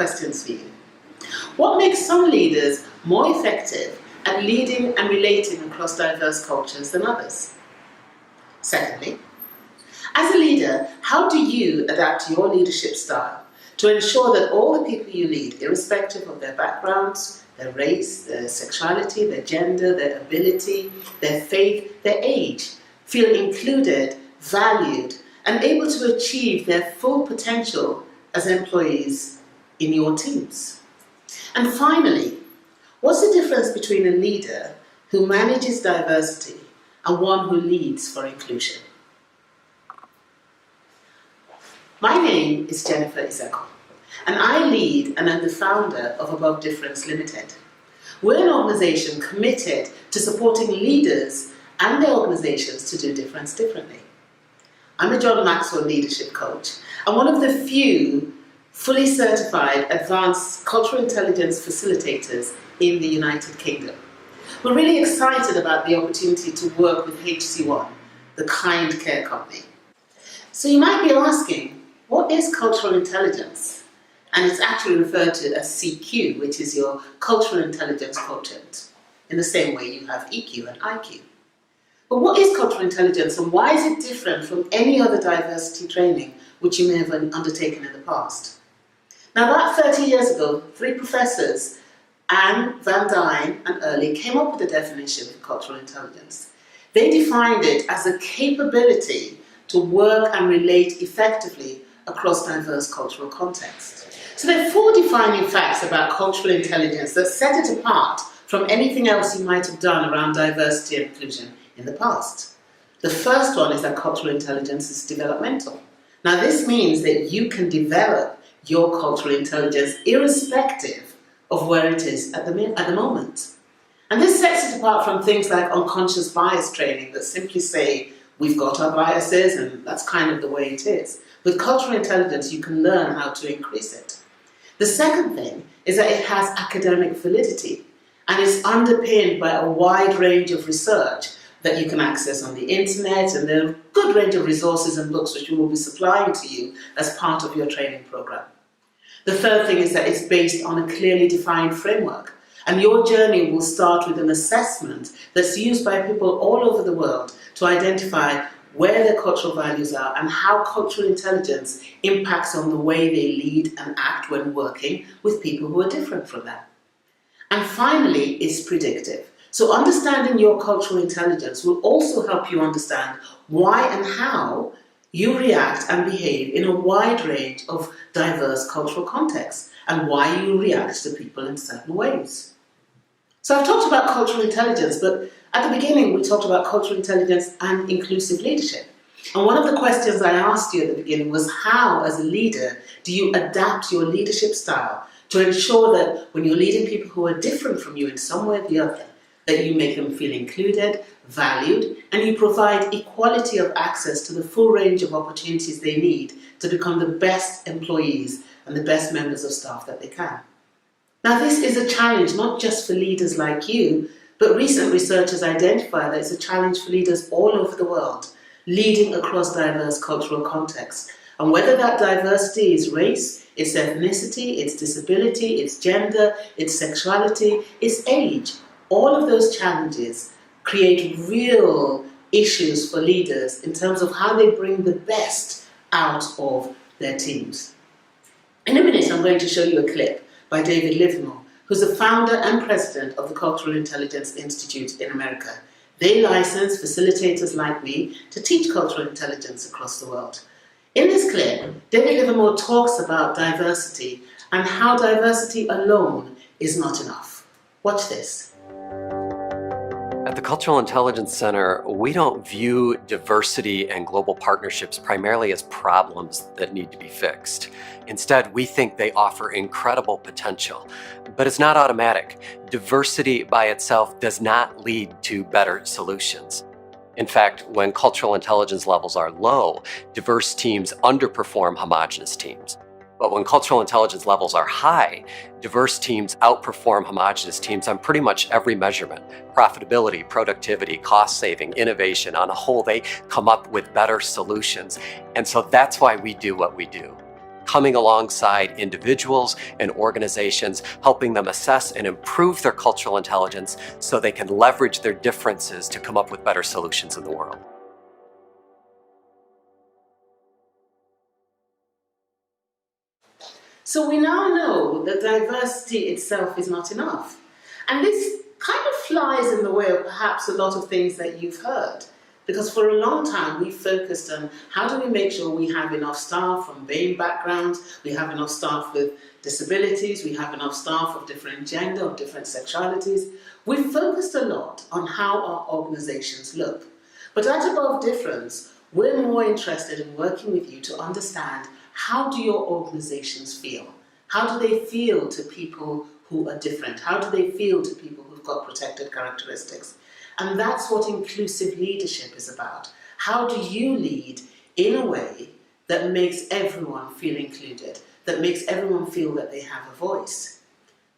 questions for you. What makes some leaders more effective at leading and relating across diverse cultures than others? Secondly, as a leader, how do you adapt your leadership style to ensure that all the people you lead, irrespective of their backgrounds, their race, their sexuality, their gender, their ability, their faith, their age, feel included, valued, and able to achieve their full potential as employees in your teams? And finally, what's the difference between a leader who manages diversity and one who leads for inclusion? My name is Jennifer Iseko, and I lead and am the founder of Above Difference Limited. We're an organisation committed to supporting leaders and their organisations to do difference differently. I'm a John Maxwell leadership coach and one of the few fully certified advanced cultural intelligence facilitators in the United Kingdom. We're really excited about the opportunity to work with HC1, the Kind Care Company. So you might be asking, what is cultural intelligence? And it's actually referred to as CQ, which is your cultural intelligence quotient, in the same way you have EQ and IQ. But what is cultural intelligence and why is it different from any other diversity training which you may have undertaken in the past? Now, about 30 years ago, 3 professors, Anne, Van Dyne and Early, came up with a definition of cultural intelligence. They defined it as a capability to work and relate effectively across diverse cultural contexts. So there are 4 defining facts about cultural intelligence that set it apart from anything else you might have done around diversity and inclusion in the past. The first one is that cultural intelligence is developmental. Now, this means that you can develop your cultural intelligence irrespective of where it is at the moment. And this sets it apart from things like unconscious bias training that simply say, we've got our biases and that's kind of the way it is. With cultural intelligence, you can learn how to increase it. The second thing is that it has academic validity and is underpinned by a wide range of research that you can access on the internet, and there are a good range of resources and books which we will be supplying to you as part of your training program. The third thing is that it's based on a clearly defined framework, and your journey will start with an assessment that's used by people all over the world to identify where their cultural values are and how cultural intelligence impacts on the way they lead and act when working with people who are different from them. And finally, it's predictive. So understanding your cultural intelligence will also help you understand why and how you react and behave in a wide range of diverse cultural contexts and why you react to people in certain ways. So I've talked about cultural intelligence, but at the beginning we talked about cultural intelligence and inclusive leadership. And one of the questions I asked you at the beginning was, how, as a leader, do you adapt your leadership style to ensure that when you're leading people who are different from you in some way or the other, that you make them feel included, valued, and you provide equality of access to the full range of opportunities they need to become the best employees and the best members of staff that they can. Now, this is a challenge not just for leaders like you, but recent research has identified that it's a challenge for leaders all over the world, leading across diverse cultural contexts. And whether that diversity is race, it's ethnicity, it's disability, it's gender, it's sexuality, it's age, all of those challenges create real issues for leaders in terms of how they bring the best out of their teams. In a minute, I'm going to show you a clip by David Livermore, who's the founder and president of the Cultural Intelligence Institute in America. They license facilitators like me to teach cultural intelligence across the world. In this clip, David Livermore talks about diversity and how diversity alone is not enough. Watch this. At the Cultural Intelligence Center, we don't view diversity and global partnerships primarily as problems that need to be fixed. Instead, we think they offer incredible potential. But it's not automatic. Diversity by itself does not lead to better solutions. In fact, when cultural intelligence levels are low, diverse teams underperform homogeneous teams. But when cultural intelligence levels are high, diverse teams outperform homogeneous teams on pretty much every measurement. Profitability, productivity, cost saving, innovation, on a whole, they come up with better solutions. And so that's why we do what we do. coming alongside individuals and organizations, helping them assess and improve their cultural intelligence so they can leverage their differences to come up with better solutions in the world. So we now know that diversity itself is not enough. And this kind of flies in the way of perhaps a lot of things that you've heard. Because for a long time we've focused on how do we make sure we have enough staff from BAME backgrounds, we have enough staff with disabilities, we have enough staff of different gender, of different sexualities. We've focused a lot on how our organizations look. But at Above Difference, we're more interested in working with you to understand, how do your organizations feel? How do they feel to people who are different? How do they feel to people who've got protected characteristics? And that's what inclusive leadership is about. How do you lead in a way that makes everyone feel included, that makes everyone feel that they have a voice?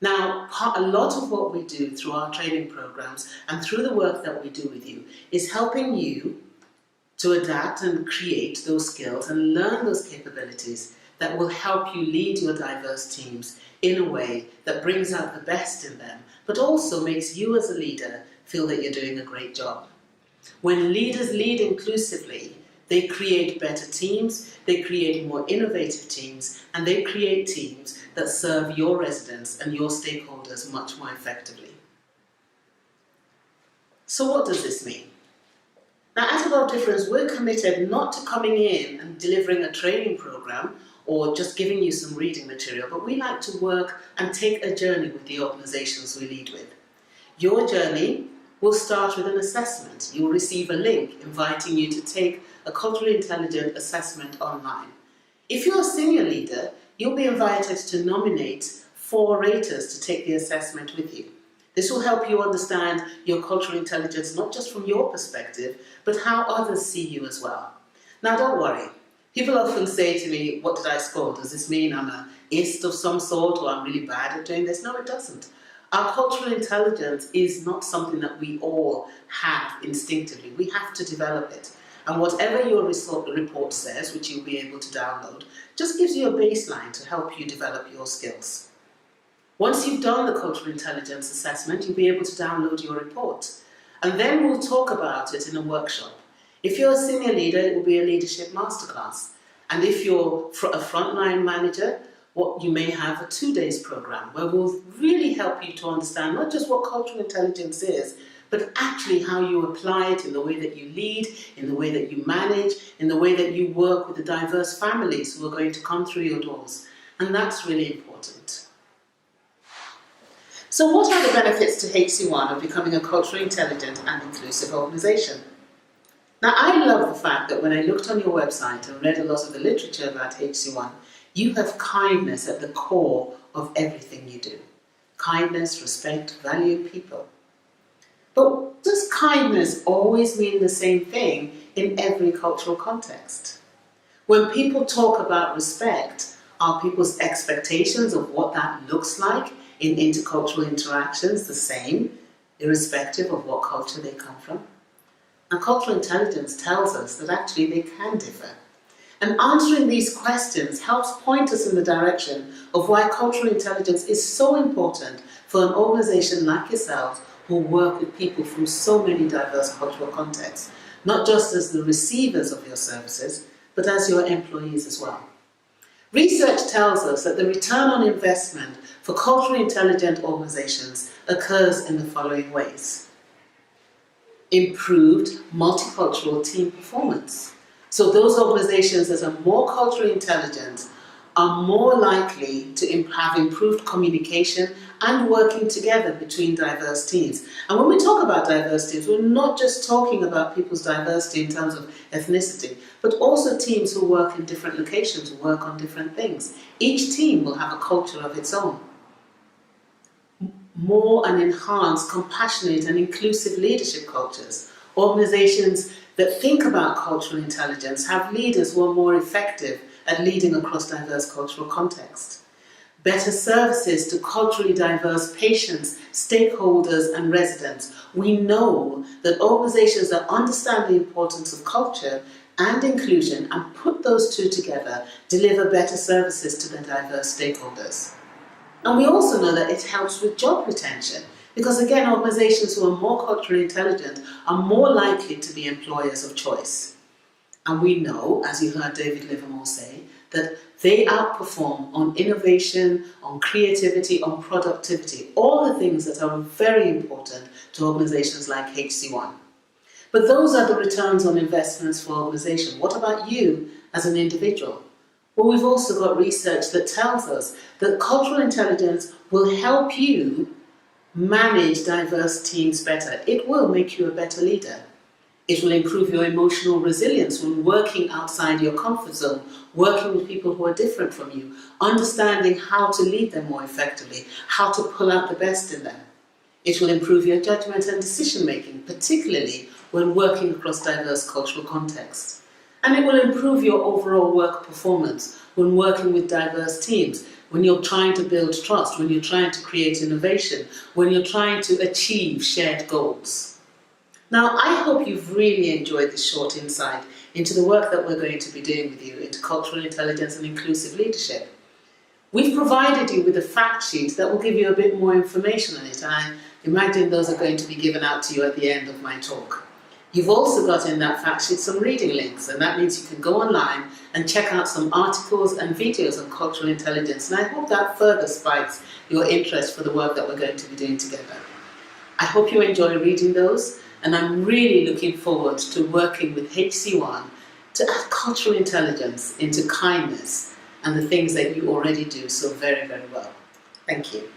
Now, a lot of what we do through our training programs and through the work that we do with you is helping you to adapt and create those skills and learn those capabilities that will help you lead your diverse teams in a way that brings out the best in them, but also makes you as a leader feel that you're doing a great job. When leaders lead inclusively, they create better teams, they create more innovative teams, and they create teams that serve your residents and your stakeholders much more effectively. So what does this mean? Now, at Above Difference, we're committed not to coming in and delivering a training program or just giving you some reading material, but we like to work and take a journey with the organizations we lead with. Your journey will start with an assessment. You'll receive a link inviting you to take a culturally intelligent assessment online. If you're a senior leader, you'll be invited to nominate 4 raters to take the assessment with you. This will help you understand your cultural intelligence, not just from your perspective, but how others see you as well. Now, don't worry. People often say to me, what did I score? Does this mean I'm an IST of some sort or I'm really bad at doing this? No, it doesn't. Our cultural intelligence is not something that we all have instinctively. We have to develop it. And whatever your report says, which you'll be able to download, just gives you a baseline to help you develop your skills. Once you've done the cultural intelligence assessment, you'll be able to download your report. And then we'll talk about it in a workshop. If you're a senior leader, it will be a leadership masterclass. And if you're a frontline manager, you may have a 2-day program where we'll really help you to understand not just what cultural intelligence is, but actually how you apply it in the way that you lead, in the way that you manage, in the way that you work with the diverse families who are going to come through your doors. And that's really important. So what are the benefits to HC1 of becoming a culturally intelligent and inclusive organization? Now, I love the fact that when I looked on your website and read a lot of the literature about HC1, you have kindness at the core of everything you do. Kindness, respect, value people. But does kindness always mean the same thing in every cultural context? When people talk about respect, are people's expectations of what that looks like in intercultural interactions the same, irrespective of what culture they come from? And cultural intelligence tells us that actually they can differ. And answering these questions helps point us in the direction of why cultural intelligence is so important for an organization like yourselves who work with people from so many diverse cultural contexts, not just as the receivers of your services, but as your employees as well. Research tells us that the return on investment for culturally intelligent organizations occurs in the following ways. Improved multicultural team performance. So those organizations that are more culturally intelligent are more likely to have improved communication and working together between diverse teams. And when we talk about diverse teams, we're not just talking about people's diversity in terms of ethnicity, but also teams who work in different locations, who work on different things. Each team will have a culture of its own. More and enhanced, compassionate and inclusive leadership cultures. Organizations that think about cultural intelligence have leaders who are more effective at leading across diverse cultural contexts. Better services to culturally diverse patients, stakeholders and residents. We know that organizations that understand the importance of culture and inclusion and put those two together, deliver better services to their diverse stakeholders. And we also know that it helps with job retention because, again, organizations who are more culturally intelligent are more likely to be employers of choice. And we know, as you heard David Livermore say, that they outperform on innovation, on creativity, on productivity, all the things that are very important to organizations like HC1. But those are the returns on investments for organization. What about you as an individual? Well, we've also got research that tells us that cultural intelligence will help you manage diverse teams better. It will make you a better leader. It will improve your emotional resilience when working outside your comfort zone, working with people who are different from you, understanding how to lead them more effectively, how to pull out the best in them. It will improve your judgment and decision making, particularly when working across diverse cultural contexts. And it will improve your overall work performance when working with diverse teams, when you're trying to build trust, when you're trying to create innovation, when you're trying to achieve shared goals. Now, I hope you've really enjoyed this short insight into the work that we're going to be doing with you into cultural intelligence and inclusive leadership. We've provided you with a fact sheet that will give you a bit more information on it, and I imagine those are going to be given out to you at the end of my talk. You've also got in that fact sheet some reading links, and that means you can go online and check out some articles and videos on cultural intelligence, and I hope that further spikes your interest for the work that we're going to be doing together. I hope you enjoy reading those, and I'm really looking forward to working with HC1 to add cultural intelligence into kindness and the things that you already do so very, very well. Thank you.